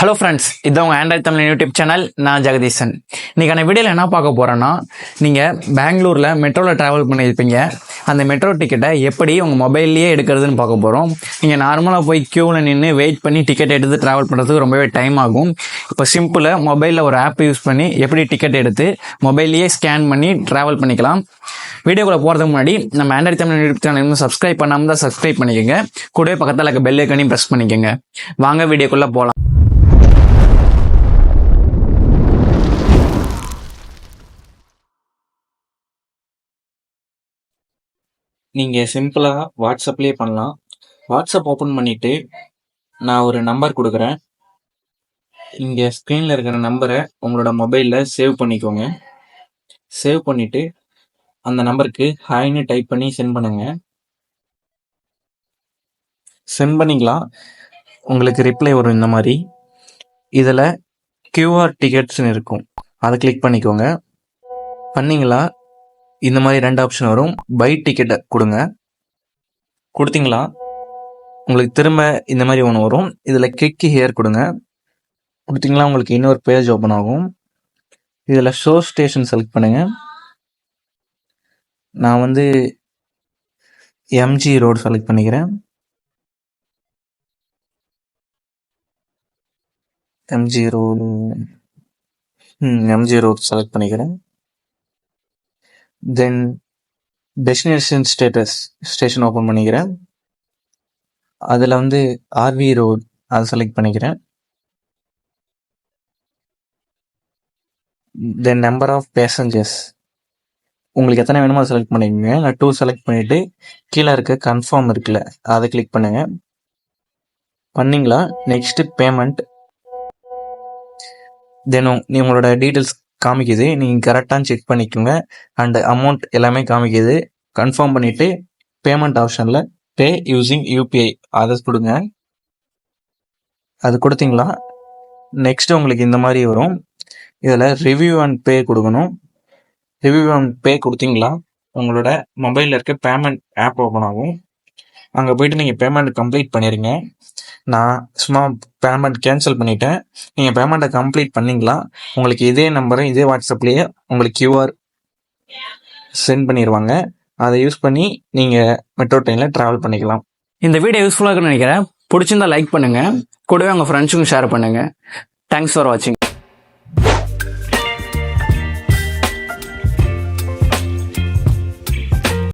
Hello friends, இது உங்கள் Android Tamil YouTube channel. நான் ஜெகதீசன். இன்றைக்கான வீடியோவில் என்ன பார்க்க போகிறேன்னா, நீங்கள் பெங்களூரில் மெட்ரோவில் ட்ராவல் பண்ணியிருப்பீங்க. அந்த மெட்ரோ டிக்கெட்டை எப்படி உங்கள் மொபைல்லையே எடுக்கிறதுன்னு பார்க்க போகிறோம். நீங்கள் நார்மலாக போய் க்யூவில் நின்று வெயிட் பண்ணி டிக்கெட் எடுத்து ட்ராவல் பண்ணுறதுக்கு ரொம்பவே டைம் ஆகும். இப்போ சிம்பிளாக மொபைலில் ஒரு ஆப் யூஸ் பண்ணி எப்படி டிக்கெட் எடுத்து மொபைல்லையே ஸ்கேன் பண்ணி ட்ராவல் பண்ணிக்கலாம். வீடியோக்குள்ளே போகிறதுக்கு முன்னாடி நம்ம ஆண்ட்ராய்ட் தமிழ் யூடியூப் சேனல் இன்னும் சப்ஸ்கிரைப் பண்ணாமல் தான் சப்ஸ்கிரைப் பண்ணிக்கோங்க. கூடவே பக்கத்தில் இருக்க பெல் ஐக்கானையும் ப்ரெஸ் பண்ணிக்கோங்க. வாங்க வீடியோக்குள்ளே போகலாம். நீங்கள் சிம்பிளாக வாட்ஸ்அப்லேயே பண்ணலாம். வாட்ஸ்அப் ஓப்பன் பண்ணிவிட்டு நான் ஒரு நம்பர் கொடுக்குறேன். இங்கே ஸ்க்ரீனில் இருக்கிற நம்பரை உங்களோட மொபைலில் சேவ் பண்ணிக்கோங்க. சேவ் பண்ணிவிட்டு அந்த நம்பருக்கு ஹாய்னு டைப் பண்ணி சென்ட் பண்ணுங்கள். சென்ட் பண்ணிக்கலாம். உங்களுக்கு ரிப்ளை வரும் இந்த மாதிரி. இதில் கியூஆர் டிக்கெட்ஸ்னு இருக்கும், அதை கிளிக் பண்ணிக்கோங்க. பண்ணிங்களா, இந்த மாதிரி 2 ஆப்ஷன் வரும். பை டிக்கெட்டை கொடுங்க. கொடுத்தீங்களா, உங்களுக்கு திரும்ப இந்த மாதிரி ஒன்று வரும். இதில் கிளிக் ஹியர் கொடுங்க. கொடுத்தீங்களா, உங்களுக்கு இன்னொரு பேஜ் ஓப்பன் ஆகும். இதில் ஷோ ஸ்டேஷன் செலக்ட் பண்ணுங்க. நான் எம்ஜி ரோடு செலக்ட் பண்ணிக்கிறேன். எம்ஜி ரோடு செலக்ட் பண்ணிக்கிறேன். தென் டெஸ்டினேஷன் ஸ்டேஷன் ஓப்பன் பண்ணிக்கிறேன். அதில் ஆர்வி ரோடு அதை செலக்ட் பண்ணிக்கிறேன். தென் நம்பர் ஆஃப் பேசஞ்சர்ஸ் உங்களுக்கு எத்தனை வேணுமோ அதை செலக்ட் பண்ணிக்கோங்க. நான் 2 செலக்ட் பண்ணிவிட்டு கீழே இருக்க கன்ஃபார்ம் இருக்குல்ல, அதை கிளிக் பண்ணுங்க. பண்ணிங்களா, நெக்ஸ்ட்டு பேமெண்ட். தென் உங்களோட டீட்டெயில்ஸ் காமிக்குது, நீங்கள் கரெக்டாக செக் பண்ணிக்கோங்க. அண்ட் அமௌண்ட் எல்லாமே காமிக்குது. கன்ஃபார்ம் பண்ணிவிட்டு பேமெண்ட் ஆப்ஷனில் பே யூஸிங் யூபிஐ அதை கொடுங்க. அது கொடுத்தீங்களா, நெக்ஸ்ட்டு உங்களுக்கு இந்த மாதிரி வரும். இதில் ரிவ்யூ அண்ட் பே கொடுக்கணும். ரிவ்யூ அண்ட் பே கொடுத்தீங்களா, உங்களோட மொபைலில் இருக்க பேமெண்ட் ஆப் ஓப்பன் ஆகும். அங்கே போய்ட்டு நீங்கள் பேமெண்ட் கம்ப்ளீட் பண்ணிடுங்க. நான் சும்மா பேமெண்ட் கேன்சல் பண்ணிட்டேன். நீங்கள் பேமெண்ட்டை கம்ப்ளீட் பண்ணிங்களா, உங்களுக்கு இதே நம்பரை இதே வாட்ஸ்அப்லேயே உங்களுக்கு கியூஆர் சென்ட் பண்ணிடுவாங்க. அதை யூஸ் பண்ணி நீங்கள் மெட்ரோ ட்ரெயினில் ட்ராவல் பண்ணிக்கலாம். இந்த வீடியோ யூஸ்ஃபுல்லாக இருக்குன்னு நினைக்கிறேன். பிடிச்சிருந்தா லைக் பண்ணுங்கள். கூடவே உங்கள் ஃப்ரெண்ட்ஸுக்கும் ஷேர் பண்ணுங்கள். தேங்க்ஸ் ஃபார் வாட்சிங்.